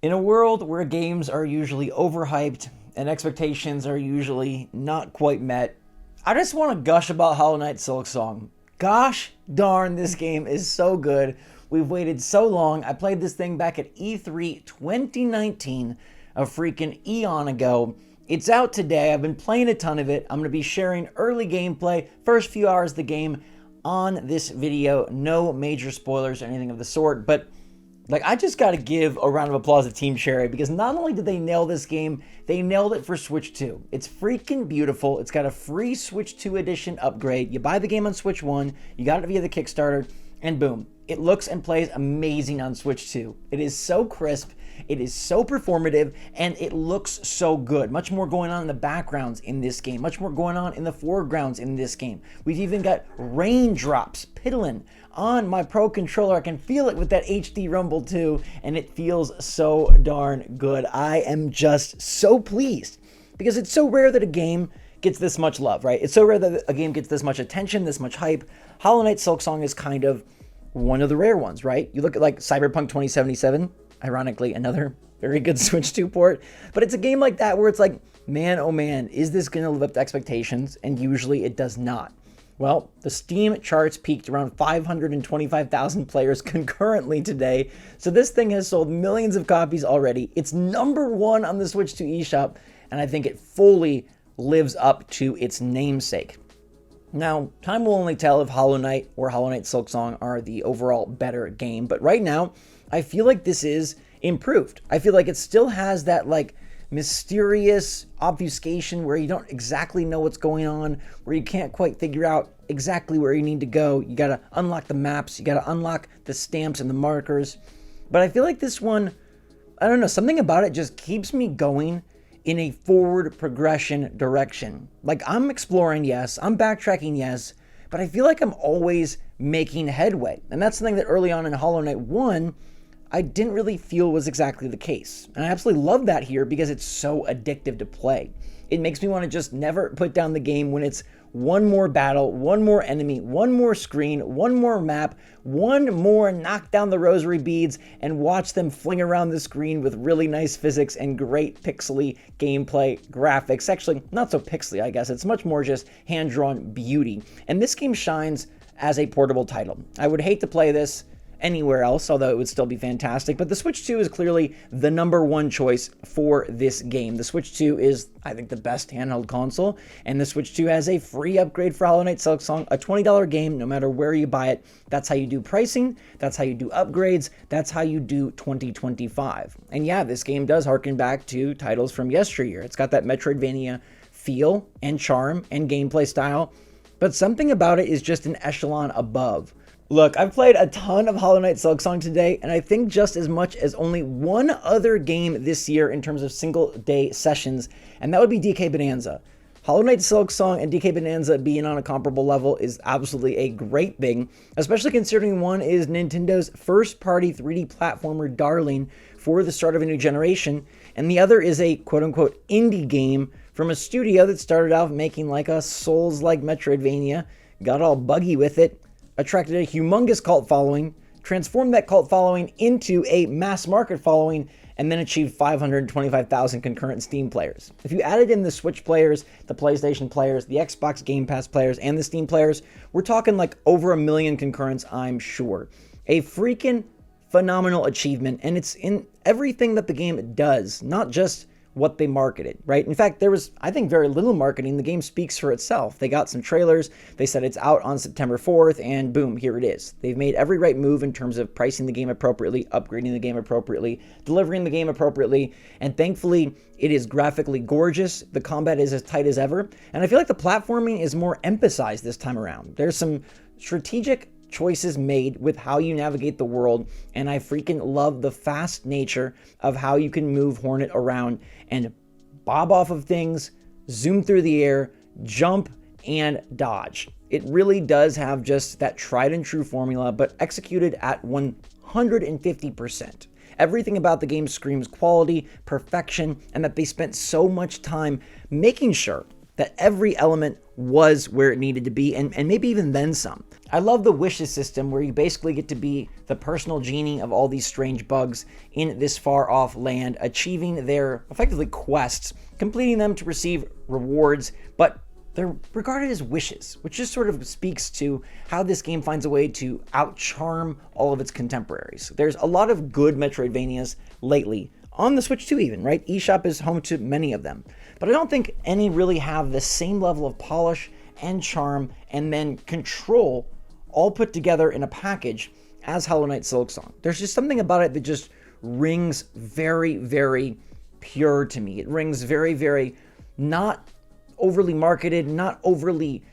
In a world where games are usually overhyped and expectations are usually not quite met, I just want to gush about Hollow Knight Silksong. Gosh darn, this game is so good. We've waited so long. I played this thing back at E3 2019, a freaking eon ago. It's out today. I've been playing a ton of it. I'm going to be sharing early gameplay, first few hours of the game on this video. No major spoilers or anything of the sort, but I just got to give a round of applause to Team Cherry because not only did they nail this game, they nailed it for Switch 2. It's freaking beautiful. It's got a free Switch 2 edition upgrade. You buy the game on Switch 1, you got it via the Kickstarter, and boom, it looks and plays amazing on Switch 2. It is so crisp, it is so performative, and it looks so good. Much more going on in the backgrounds in this game, much more going on in the foregrounds in this game. We've even got raindrops piddling on my Pro controller. I can feel it with that HD rumble too, and it feels so darn good. I am just so pleased because it's so rare that a game gets this much love, right? It's so rare that a game gets this much attention, this much hype. Hollow Knight Silksong is kind of one of the rare ones, right? You look at like Cyberpunk 2077, ironically, another very good Switch 2 port, but it's a game like that where it's like, man, oh man, is this going to live up to expectations? And usually it does not. Well, the Steam charts peaked around 525,000 players concurrently today, so this thing has sold millions of copies already. It's #1 on the Switch 2 eShop, and I think it fully lives up to its namesake. Now, time will only tell if Hollow Knight or Hollow Knight Silksong are the overall better game, but right now, I feel like this is improved. I feel like it still has that mysterious obfuscation where you don't exactly know what's going on, where you can't quite figure out exactly where you need to go. You gotta unlock the maps, you gotta unlock the stamps and the markers. But I feel like this one, I don't know, something about it just keeps me going in a forward progression direction. Like, I'm exploring, yes, I'm backtracking, yes, but I feel like I'm always making headway. And that's something that early on in Hollow Knight 1, I didn't really feel was exactly the case. And I absolutely love that here because it's so addictive to play. It makes me want to just never put down the game when it's one more battle, one more enemy, one more screen, one more map, one more knock down the rosary beads and watch them fling around the screen with really nice physics and great pixely gameplay graphics. Actually, not so pixely, I guess. It's much more just hand-drawn beauty. And this game shines as a portable title. I would hate to play this anywhere else, although it would still be fantastic, but the Switch 2 is clearly the #1 choice for this game. The Switch 2 is, I think, the best handheld console, and the Switch 2 has a free upgrade for Hollow Knight Silksong, a $20 game no matter where you buy it. That's how you do pricing, that's how you do upgrades, that's how you do 2025. And yeah, this game does harken back to titles from yesteryear. It's got that Metroidvania feel and charm and gameplay style, but something about it is just an echelon above. Look, I've played a ton of Hollow Knight Silksong today, and I think just as much as only one other game this year in terms of single-day sessions, and that would be DK Bonanza. Hollow Knight Silksong and DK Bonanza being on a comparable level is absolutely a great thing, especially considering one is Nintendo's first-party 3D platformer darling for the start of a new generation, and the other is a quote-unquote indie game from a studio that started out making like a Souls-like Metroidvania, got all buggy with it, attracted a humongous cult following, transformed that cult following into a mass market following, and then achieved 525,000 concurrent Steam players. If you added in the Switch players, the PlayStation players, the Xbox Game Pass players, and the Steam players, we're talking like over 1 million concurrents, I'm sure. A freaking phenomenal achievement, and it's in everything that the game does, not just what they marketed, right? In fact, there was, I think, very little marketing. The game speaks for itself. They got some trailers, they said it's out on September 4th, and boom, here it is. They've made every right move in terms of pricing the game appropriately, upgrading the game appropriately, delivering the game appropriately, and thankfully, it is graphically gorgeous. The combat is as tight as ever, and I feel like the platforming is more emphasized this time around. There's some strategic choices made with how you navigate the world, and I freaking love the fast nature of how you can move Hornet around and bob off of things, zoom through the air, jump, and dodge. It really does have just that tried and true formula, but executed at 150%. Everything about the game screams quality, perfection, and that they spent so much time making sure that every element was where it needed to be, and maybe even then some. I love the wishes system where you basically get to be the personal genie of all these strange bugs in this far off land, achieving their effectively quests, completing them to receive rewards, but they're regarded as wishes, which just sort of speaks to how this game finds a way to outcharm all of its contemporaries. There's a lot of good Metroidvanias lately, on the Switch 2 even, right? eShop is home to many of them. But I don't think any really have the same level of polish and charm and then control all put together in a package as Hollow Knight Silksong. There's just something about it that just rings very, very pure to me. It rings very, very not overly marketed, not overly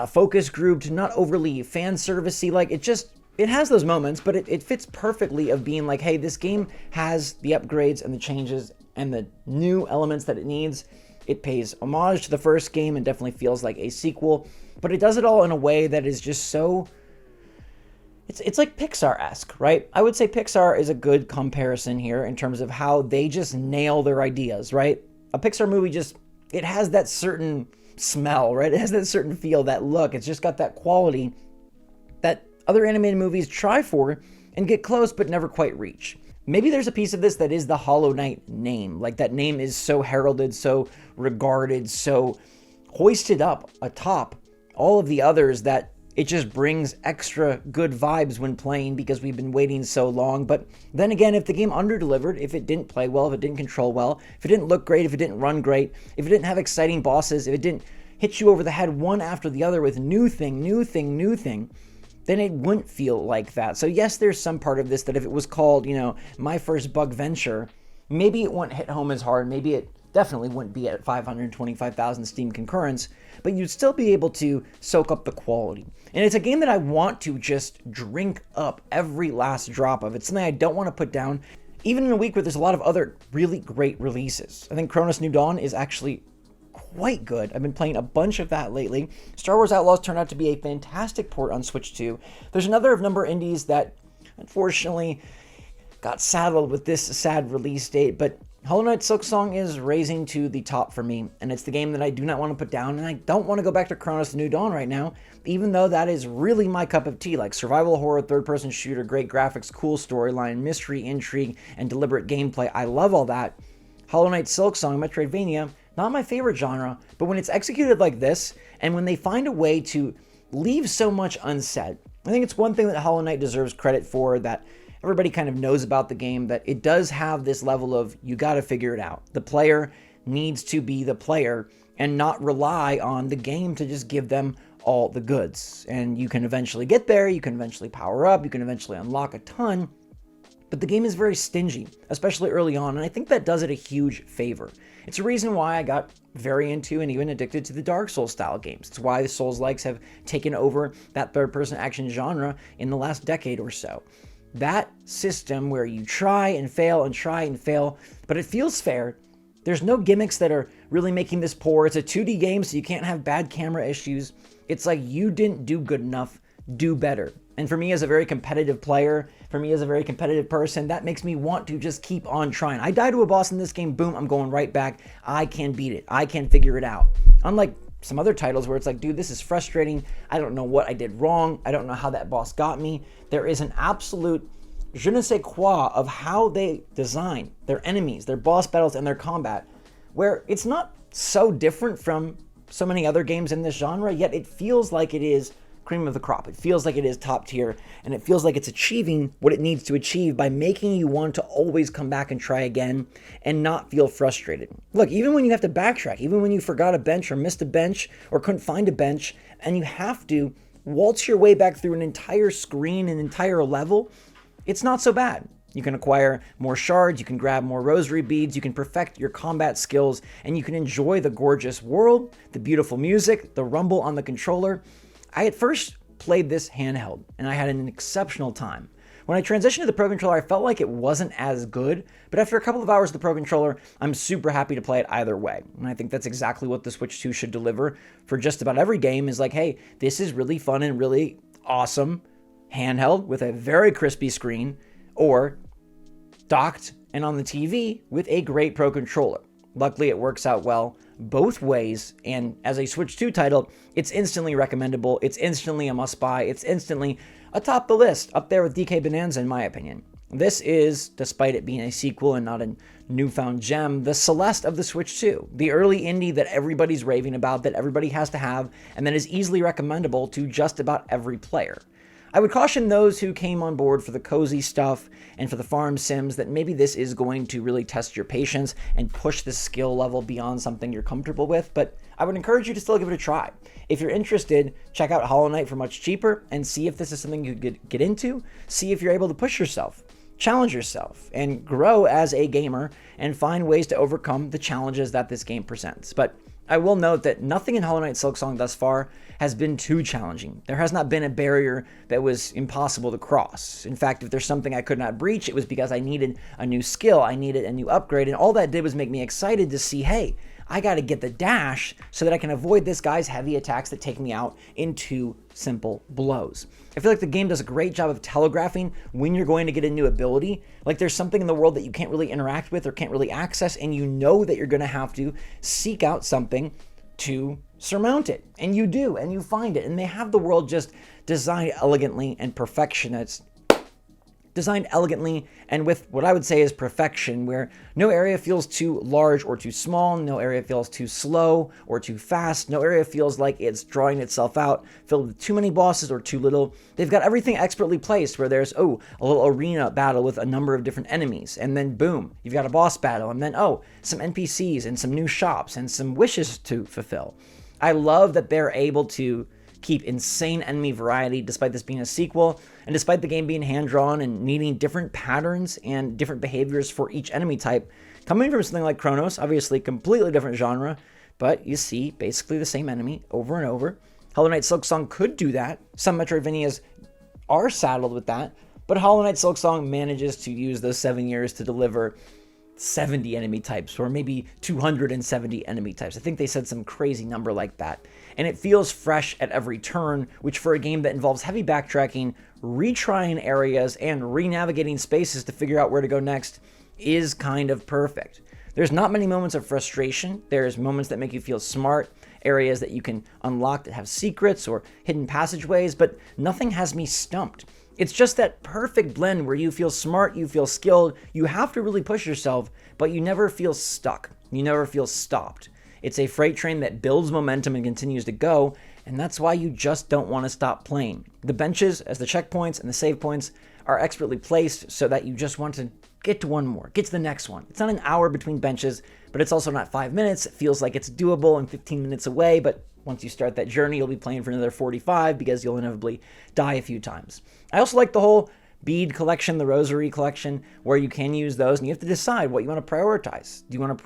focus grouped, not overly fan servicey. Like it has those moments, but it fits perfectly of being like, hey, this game has the upgrades and the changes and the new elements that it needs. It pays homage to the first game and definitely feels like a sequel, but it does it all in a way that is just so... It's like Pixar-esque, right? I would say Pixar is a good comparison here in terms of how they just nail their ideas, right? A Pixar movie it has that certain smell, right? It has that certain feel, that look. It's just got that quality that other animated movies try for and get close but never quite reach. Maybe there's a piece of this that is the Hollow Knight name. Like that name is so heralded, so regarded, so hoisted up atop all of the others that it just brings extra good vibes when playing because we've been waiting so long. But then again, if the game underdelivered, if it didn't play well, if it didn't control well, if it didn't look great, if it didn't run great, if it didn't have exciting bosses, if it didn't hit you over the head one after the other with new thing, then it wouldn't feel like that. So yes, there's some part of this that if it was called, My First Bug Venture, maybe it wouldn't hit home as hard. Maybe it definitely wouldn't be at 525,000 Steam concurrents, but you'd still be able to soak up the quality. And it's a game that I want to just drink up every last drop of. It's something I don't want to put down, even in a week where there's a lot of other really great releases. I think Chronos New Dawn is actually quite good. I've been playing a bunch of that lately. Star Wars Outlaws turned out to be a fantastic port on Switch 2. There's another number of indies that unfortunately got saddled with this sad release date, but Hollow Knight Silksong is raising to the top for me, and it's the game that I do not want to put down, and I don't want to go back to Chronos New Dawn right now, even though that is really my cup of tea, like survival horror, third-person shooter, great graphics, cool storyline, mystery, intrigue, and deliberate gameplay. I love all that. Hollow Knight Silksong, Metroidvania, not my favorite genre, but when it's executed like this, and when they find a way to leave so much unsaid, I think it's one thing that Hollow Knight deserves credit for, that everybody kind of knows about the game, that it does have this level of, you got to figure it out. The player needs to be the player and not rely on the game to just give them all the goods. And you can eventually get there, you can eventually power up, you can eventually unlock a ton, but the game is very stingy, especially early on, and I think that does it a huge favor. It's a reason why I got very into and even addicted to the Dark Souls style games. It's why the Souls-likes have taken over that third-person action genre in the last decade or so. That system where you try and fail, but it feels fair. There's no gimmicks that are really making this poor. It's a 2D game, so you can't have bad camera issues. It's like, you didn't do good enough, do better. And for me as a very competitive player, for me as a very competitive person, that makes me want to just keep on trying. I die to a boss in this game, boom, I'm going right back. I can beat it. I can figure it out. Unlike some other titles where it's like, dude, this is frustrating. I don't know what I did wrong. I don't know how that boss got me. There is an absolute je ne sais quoi of how they design their enemies, their boss battles, and their combat, where it's not so different from so many other games in this genre, yet it feels like it is cream of the crop. It feels like it is top tier, and it feels like it's achieving what it needs to achieve by making you want to always come back and try again and not feel frustrated. Look, even when you have to backtrack, even when you forgot a bench or missed a bench or couldn't find a bench, and you have to waltz your way back through an entire screen, an entire level, it's not so bad. You can acquire more shards, you can grab more rosary beads, you can perfect your combat skills, and you can enjoy the gorgeous world, the beautiful music, the rumble on the controller. I at first played this handheld, and I had an exceptional time. When I transitioned to the Pro Controller, I felt like it wasn't as good, but after a couple of hours of the Pro Controller, I'm super happy to play it either way. And I think that's exactly what the Switch 2 should deliver for just about every game, is like, hey, this is really fun and really awesome handheld with a very crispy screen, or docked and on the TV with a great Pro Controller. Luckily, it works out well both ways, and as a Switch 2 title, it's instantly recommendable, it's instantly a must-buy, it's instantly atop the list, up there with DK Bonanza in my opinion. This is, despite it being a sequel and not a newfound gem, the Celeste of the Switch 2, the early indie that everybody's raving about, that everybody has to have, and that is easily recommendable to just about every player. I would caution those who came on board for the cozy stuff and for the farm sims that maybe this is going to really test your patience and push the skill level beyond something you're comfortable with, but I would encourage you to still give it a try. If you're interested, check out Hollow Knight for much cheaper and see if this is something you could get into, see if you're able to push yourself, challenge yourself, and grow as a gamer and find ways to overcome the challenges that this game presents. But I will note that nothing in Hollow Knight Silksong thus far has been too challenging. There has not been a barrier that was impossible to cross. In fact, if there's something I could not breach, it was because I needed a new skill, I needed a new upgrade, and all that did was make me excited to see, hey, I got to get the dash so that I can avoid this guy's heavy attacks that take me out in 2 simple blows. I feel like the game does a great job of telegraphing when you're going to get a new ability. Like there's something in the world that you can't really interact with or can't really access, and you know that you're going to have to seek out something to surmount it. And you do, and you find it. And they have the world just designed elegantly and perfection. It's designed elegantly and with what I would say is perfection, where no area feels too large or too small, no area feels too slow or too fast, no area feels like it's drawing itself out, filled with too many bosses or too little. They've got everything expertly placed where there's, a little arena battle with a number of different enemies, and then boom, you've got a boss battle, and then, some NPCs and some new shops and some wishes to fulfill. I love that they're able to keep insane enemy variety despite this being a sequel, and despite the game being hand-drawn and needing different patterns and different behaviors for each enemy type. Coming from something like Chronos, obviously completely different genre, but you see basically the same enemy over and over. Hollow Knight Silksong could do that. Some Metroidvanias are saddled with that, but Hollow Knight Silksong manages to use those 7 years to deliver 70 enemy types, or maybe 270 enemy types. I think they said some crazy number like that. And it feels fresh at every turn, which for a game that involves heavy backtracking, retrying areas, and re-navigating spaces to figure out where to go next is kind of perfect. There's not many moments of frustration. There's moments that make you feel smart, areas that you can unlock that have secrets or hidden passageways, but nothing has me stumped. It's just that perfect blend where you feel smart, you feel skilled, you have to really push yourself, but you never feel stuck. You never feel stopped. It's a freight train that builds momentum and continues to go, and that's why you just don't want to stop playing. The benches, as the checkpoints and the save points, are expertly placed so that you just want to get to one more, get to the next one. It's not an hour between benches, but it's also not 5 minutes. It feels like it's doable and 15 minutes away, but once you start that journey, you'll be playing for another 45 because you'll inevitably die a few times. I also like the whole bead collection, the rosary collection, where you can use those, and you have to decide what you want to prioritize. Do you want to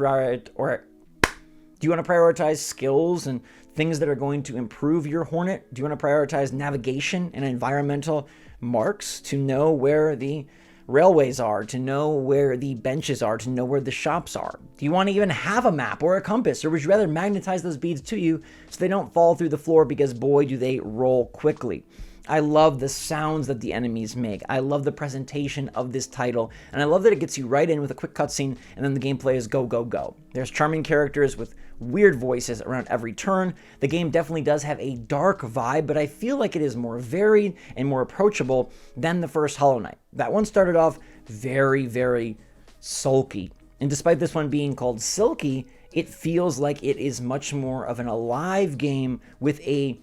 prioritize skills and things that are going to improve your Hornet? Do you want to prioritize navigation and environmental marks to know where the railways are, to know where the benches are, to know where the shops are? Do you want to even have a map or a compass, or would you rather magnetize those beads to you so they don't fall through the floor, because boy do they roll quickly. I love the sounds that the enemies make. I love the presentation of this title, and I love that it gets you right in with a quick cutscene, and then the gameplay is go, go, go. There's charming characters with weird voices around every turn. The game definitely does have a dark vibe, but I feel like it is more varied and more approachable than the first Hollow Knight. That one started off very, very sulky, and despite this one being called Silky, it feels like it is much more of an alive game with a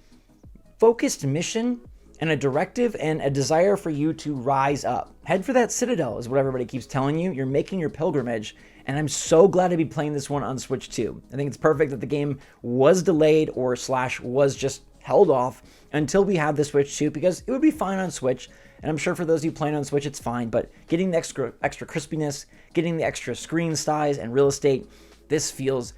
focused mission and a directive and a desire for you to rise up. Head for that citadel is what everybody keeps telling you. You're making your pilgrimage, and I'm so glad to be playing this one on Switch 2. I think it's perfect that the game was delayed or / was just held off until we have the Switch 2, because it would be fine on Switch, and I'm sure for those of you playing on Switch it's fine, but getting the extra crispiness, getting the extra screen size and real estate, this feels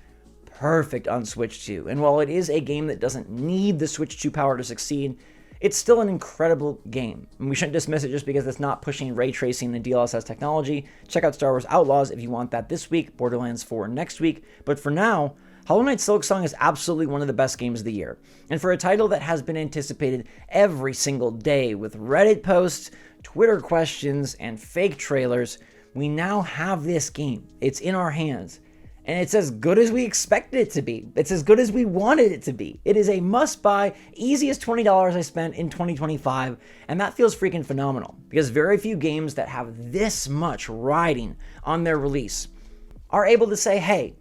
perfect on Switch 2. And while it is a game that doesn't need the Switch 2 power to succeed, it's still an incredible game, and we shouldn't dismiss it just because it's not pushing ray tracing and DLSS technology. Check out Star Wars Outlaws if you want that this week, Borderlands 4 next week, but for now, Hollow Knight Silksong is absolutely one of the best games of the year, and for a title that has been anticipated every single day with Reddit posts, Twitter questions, and fake trailers, we now have this game. It's in our hands, And it's as good as we expected it to be. It's as good as we wanted it to be. It is a must-buy, easiest $20 I spent in 2025, and that feels freaking phenomenal because very few games that have this much riding on their release are able to say, hey,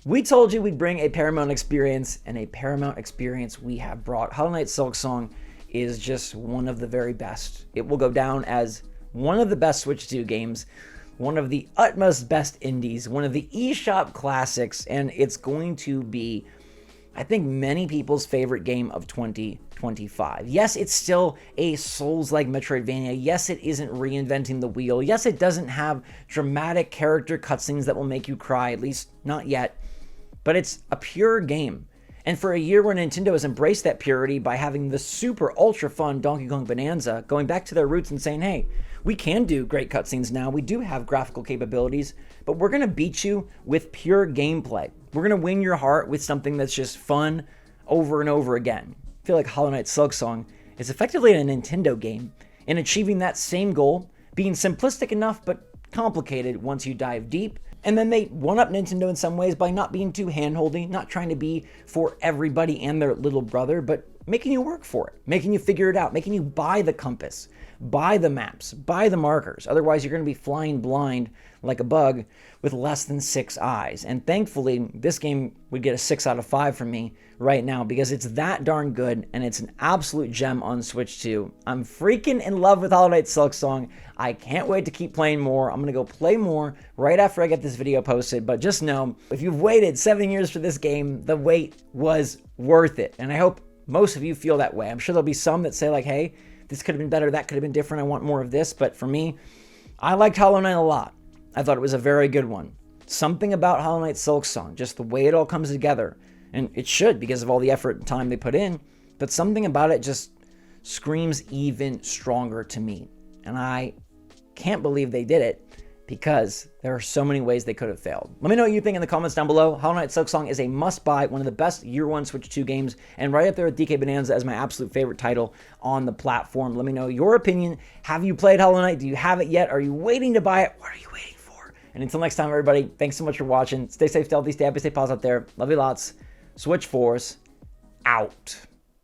we told you we'd bring a Paramount experience, and a Paramount experience we have brought. Hollow Knight Silksong is just one of the very best. It will go down as one of the best Switch 2 games, one of the utmost best indies, one of the eShop classics, and it's going to be, I think, many people's favorite game of 2025. Yes, it's still a Souls-like Metroidvania. Yes, it isn't reinventing the wheel. Yes, it doesn't have dramatic character cutscenes that will make you cry, at least not yet, but it's a pure game. And for a year where Nintendo has embraced that purity by having the super ultra fun Donkey Kong Bonanza, going back to their roots and saying, hey, we can do great cutscenes now. We do have graphical capabilities, but we're going to beat you with pure gameplay. We're going to win your heart with something that's just fun over and over again. I feel like Hollow Knight Silksong is effectively a Nintendo game in achieving that same goal, being simplistic enough but complicated once you dive deep. And then they one-up Nintendo in some ways by not being too hand-holdy, not trying to be for everybody and their little brother, but making you work for it, making you figure it out, making you buy the compass, buy the maps, buy the markers. Otherwise, you're going to be flying blind like a bug with less than 6 eyes. And thankfully, this game would get a 6 out of 5 from me right now because it's that darn good and it's an absolute gem on Switch 2. I'm freaking in love with Hollow Knight Silksong. I can't wait to keep playing more. I'm going to go play more right after I get this video posted. But just know, if you've waited 7 years for this game, the wait was worth it. And I hope most of you feel that way. I'm sure there'll be some that say like, hey, this could have been better, that could have been different, I want more of this. But for me, I liked Hollow Knight a lot. I thought it was a very good one. Something about Hollow Knight Silksong, just the way it all comes together, and it should because of all the effort and time they put in, but something about it just screams even stronger to me. And I can't believe they did it because there are so many ways they could have failed. Let me know what you think in the comments down below. Hollow Knight Silksong is a must-buy, one of the best Year 1 Switch 2 games, and right up there with DK Bonanza as my absolute favorite title on the platform. Let me know your opinion. Have you played Hollow Knight? Do you have it yet? Are you waiting to buy it? What are you waiting for? And until next time, everybody, thanks so much for watching. Stay safe, stay healthy, stay happy, stay positive out there. Love you lots. SwitchForce out.